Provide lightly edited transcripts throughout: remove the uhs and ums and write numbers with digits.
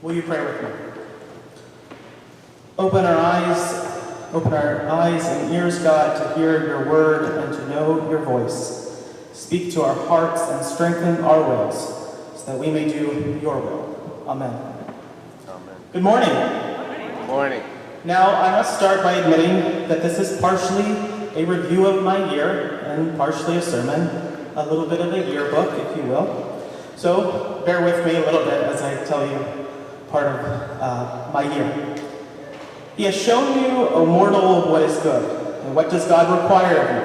Will you pray with me? Open our eyes and ears, God, to hear your word and to know your voice. Speak to our hearts and strengthen our wills, so that we may do your will. Amen. Amen. Good morning. Good morning. Now, I must start by admitting that this is partially a review of my year and partially a sermon, a little bit of a yearbook, if you will. So, bear with me a little bit as I tell you part of my year. He has shown you, O mortal, what is good, and what does God require of you?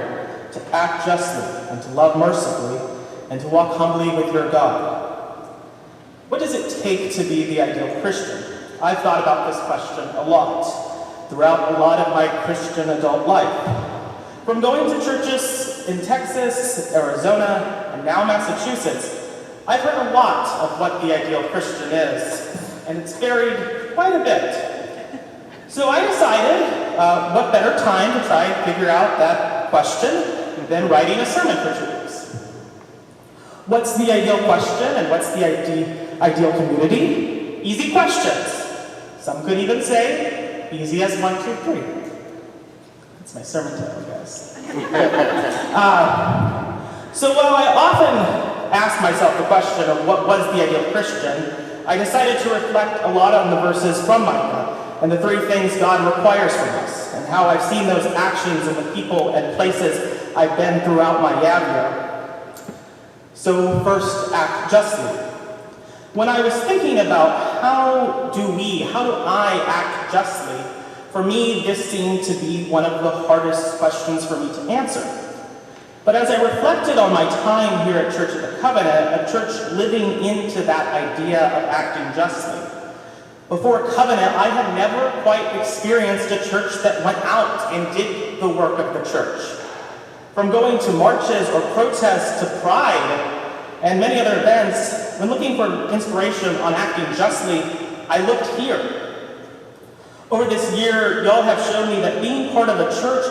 To act justly, and to love mercifully, and to walk humbly with your God. What does it take to be the ideal Christian? I've thought about this question a lot throughout a lot of my Christian adult life. From going to churches in Texas, Arizona, and now Massachusetts, I've heard a lot of what the ideal Christian is, and it's varied quite a bit. So I decided, what better time to try and figure out that question than writing a sermon for 2 weeks. What's the ideal question and what's the ideal community? Easy questions. Some could even say, easy as 1, 2, 3. That's my sermon title, guys. So while I often ask myself the question of what was the ideal Christian, I decided to reflect a lot on the verses from Micah and the 3 things God requires from us, and how I've seen those actions in the people and places I've been throughout my year. So first, act justly. When I was thinking about how do I act justly, for me, this seemed to be one of the hardest questions for me to answer. But as I reflected on my time here at Church of the Covenant, a church living into that idea of acting justly, before Covenant, I had never quite experienced a church that went out and did the work of the church. From going to marches or protests to Pride and many other events, when looking for inspiration on acting justly, I looked here. Over this year, y'all have shown me that being part of a church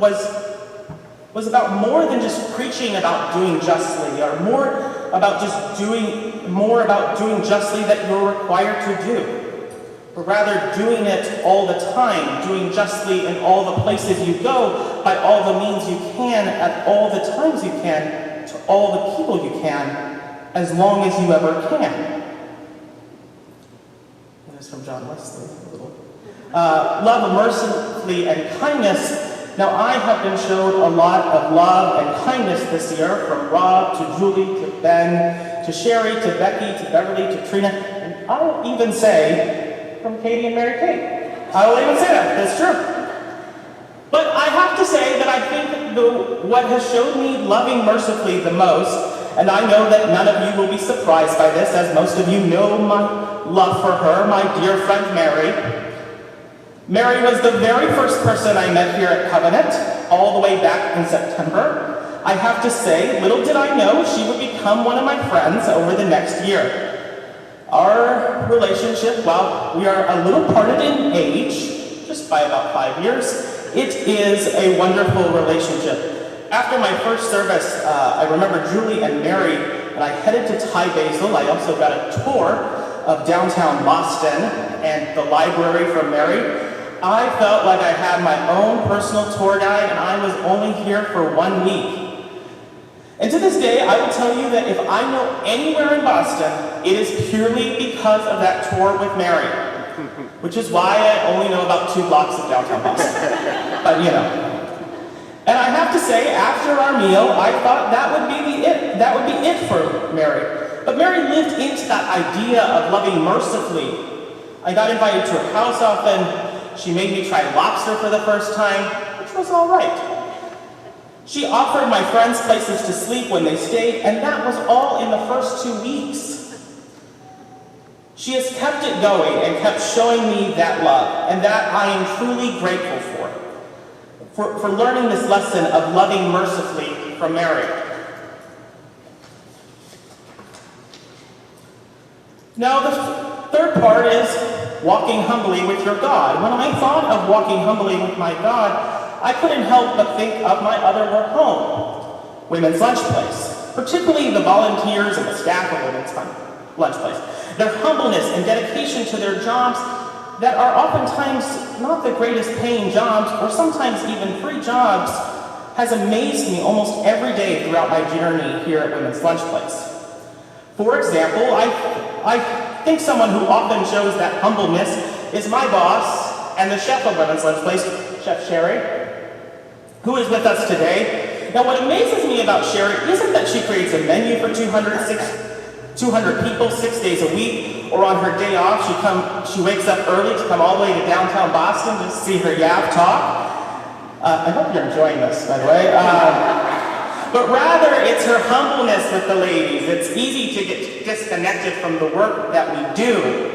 was about more than just preaching about doing justly, or more about doing justly that you're required to do, but rather doing it all the time, doing justly in all the places you go, by all the means you can, at all the times you can, to all the people you can, as long as you ever can. That is from John Wesley, a little. Love mercifully and kindness. Now, I have been shown a lot of love and kindness this year, from Rob to Julie to Ben to Sherry to Becky to Beverly to Trina, and I'll even say from Katie and Mary Kate. I will even say that. That's true. But I have to say that I think what has showed me loving mercifully the most, and I know that none of you will be surprised by this, as most of you know my love for her, my dear friend Mary. Mary was the very first person I met here at Covenant, all the way back in September. I have to say, little did I know she would become one of my friends over the next year. Our relationship, while we are a little parted in age, just by about 5 years, it is a wonderful relationship. After my first service, I remember Julie and Mary, and I headed to Thai Basil. I also got a tour of downtown Boston and the library from Mary. I felt like I had my own personal tour guide, and I was only here for 1 week. And to this day, I will tell you that if I know anywhere in Boston, it is purely because of that tour with Mary, which is why I only know about 2 blocks of downtown Boston. But you know. And I have to say, after our meal, I thought that would be it for Mary. But Mary lived into that idea of loving mercifully. I got invited to her house often. She made me try lobster for the first time, which was all right. She offered my friends places to sleep when they stayed, and that was all in the first 2 weeks. She has kept it going and kept showing me that love, and that I am truly grateful for learning this lesson of loving mercifully from Mary. Now, the third part is walking humbly with your God. When I thought of walking humbly with my God, I couldn't help but think of my other work home, Women's Lunch Place, particularly the volunteers and the staff of Women's Lunch lunch place. Their humbleness and dedication to their jobs that are oftentimes not the greatest paying jobs, or sometimes even free jobs, has amazed me almost every day throughout my journey here at Women's Lunch Place. For example, I think someone who often shows that humbleness is my boss and the chef of Women's Lunch Place, Chef Sherry, who is with us today. Now, what amazes me about Sherry isn't that she creates a menu for 200 people 6 days a week, or on her day off, she wakes up early to come all the way to downtown Boston to see her Yav talk. I hope you're enjoying this, by the way. But rather, it's her humbleness with the ladies. It's easy to get disconnected from the work that we do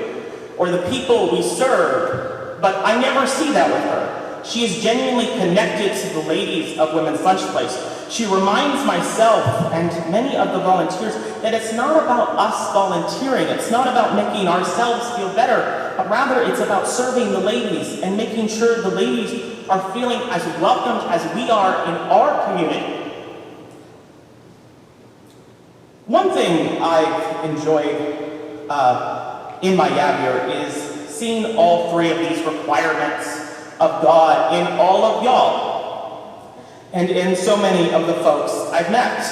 or the people we serve, but I never see that with her. She is genuinely connected to the ladies of Women's Lunch Place. She reminds myself and many of the volunteers that it's not about us volunteering. It's not about making ourselves feel better, but rather it's about serving the ladies and making sure the ladies are feeling as welcomed as we are in our community. One thing I've enjoyed in my Yav year is seeing all three of these requirements of God in all of y'all and in so many of the folks I've met.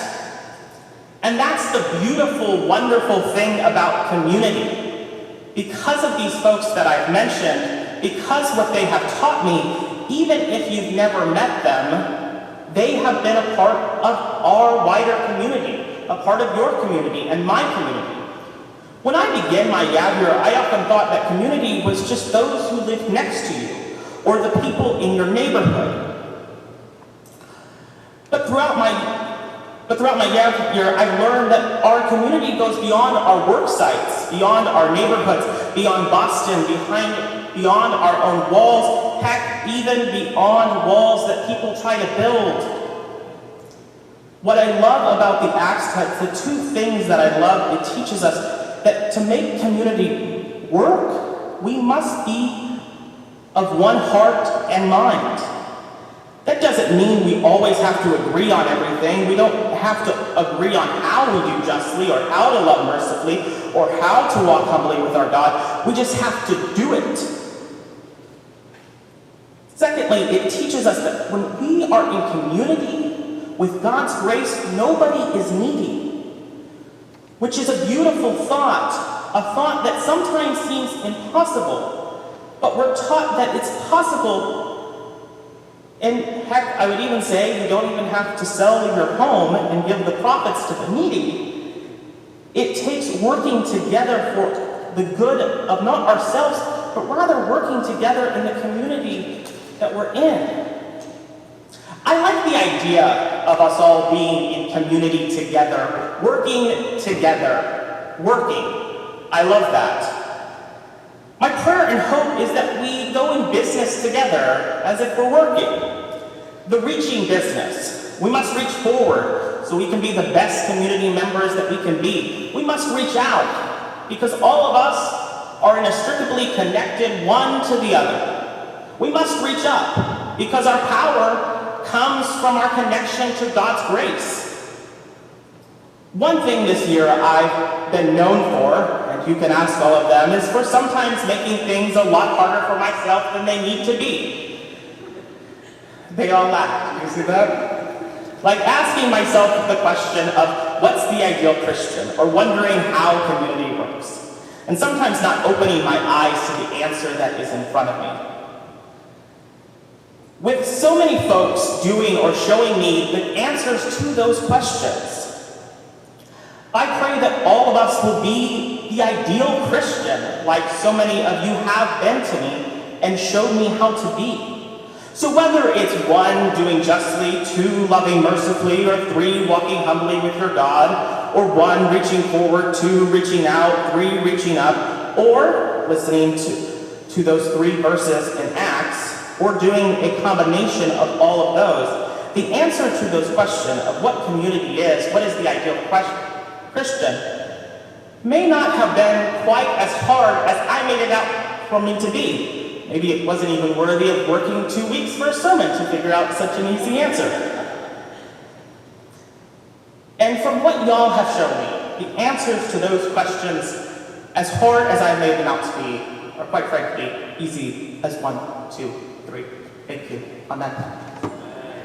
And that's the beautiful, wonderful thing about community. Because of these folks that I've mentioned, because what they have taught me, even if you've never met them, they have been a part of our wider community, a part of your community and my community. When I began my Yav year, I often thought that community was just those who lived next to you, or the people in your neighborhood. But throughout my Yav year, I've learned that our community goes beyond our work sites, beyond our neighborhoods, beyond Boston, beyond our own walls, heck, even beyond walls that people try to build. What I love about the Acts text, the two things that I love, it teaches us that to make community work, we must be of one heart and mind. That doesn't mean we always have to agree on everything. We don't have to agree on how we do justly, or how to love mercifully, or how to walk humbly with our God. We just have to do it. Secondly, it teaches us that when we are in community with God's grace, nobody is needy, which is a beautiful thought, a thought that sometimes seems impossible. But we're taught that it's possible, and heck, I would even say you don't even have to sell your home and give the profits to the needy. It takes working together for the good of not ourselves, but rather working together in the community that we're in. I like the idea of us all being in community together, working together, working. I love that. My prayer and hope is that we go in business together as if we're working. The reaching business. We must reach forward so we can be the best community members that we can be. We must reach out because all of us are inextricably connected one to the other. We must reach up because our power comes from our connection to God's grace. One thing this year I've been known for, and you can ask all of them, is for sometimes making things a lot harder for myself than they need to be. They all laughed. You see that? Like asking myself the question of what's the ideal Christian, or wondering how community works, and sometimes not opening my eyes to the answer that is in front of me. With so many folks doing or showing me the answers to those questions, I pray that all of us will be the ideal Christian, like so many of you have been to me and showed me how to be. So whether it's 1, doing justly, 2, loving mercifully, or 3, walking humbly with your God, or 1, reaching forward, 2, reaching out, 3, reaching up, or listening to those 3 verses in Acts, or doing a combination of all of those, the answer to those questions of what community is, what is the ideal Christian, may not have been quite as hard as I made it out for me to be. Maybe it wasn't even worthy of working 2 weeks for a sermon to figure out such an easy answer. And from what y'all have shown me, the answers to those questions, as hard as I made them out to be, are quite frankly easy as 1, 2, 3. Thank you. On that note.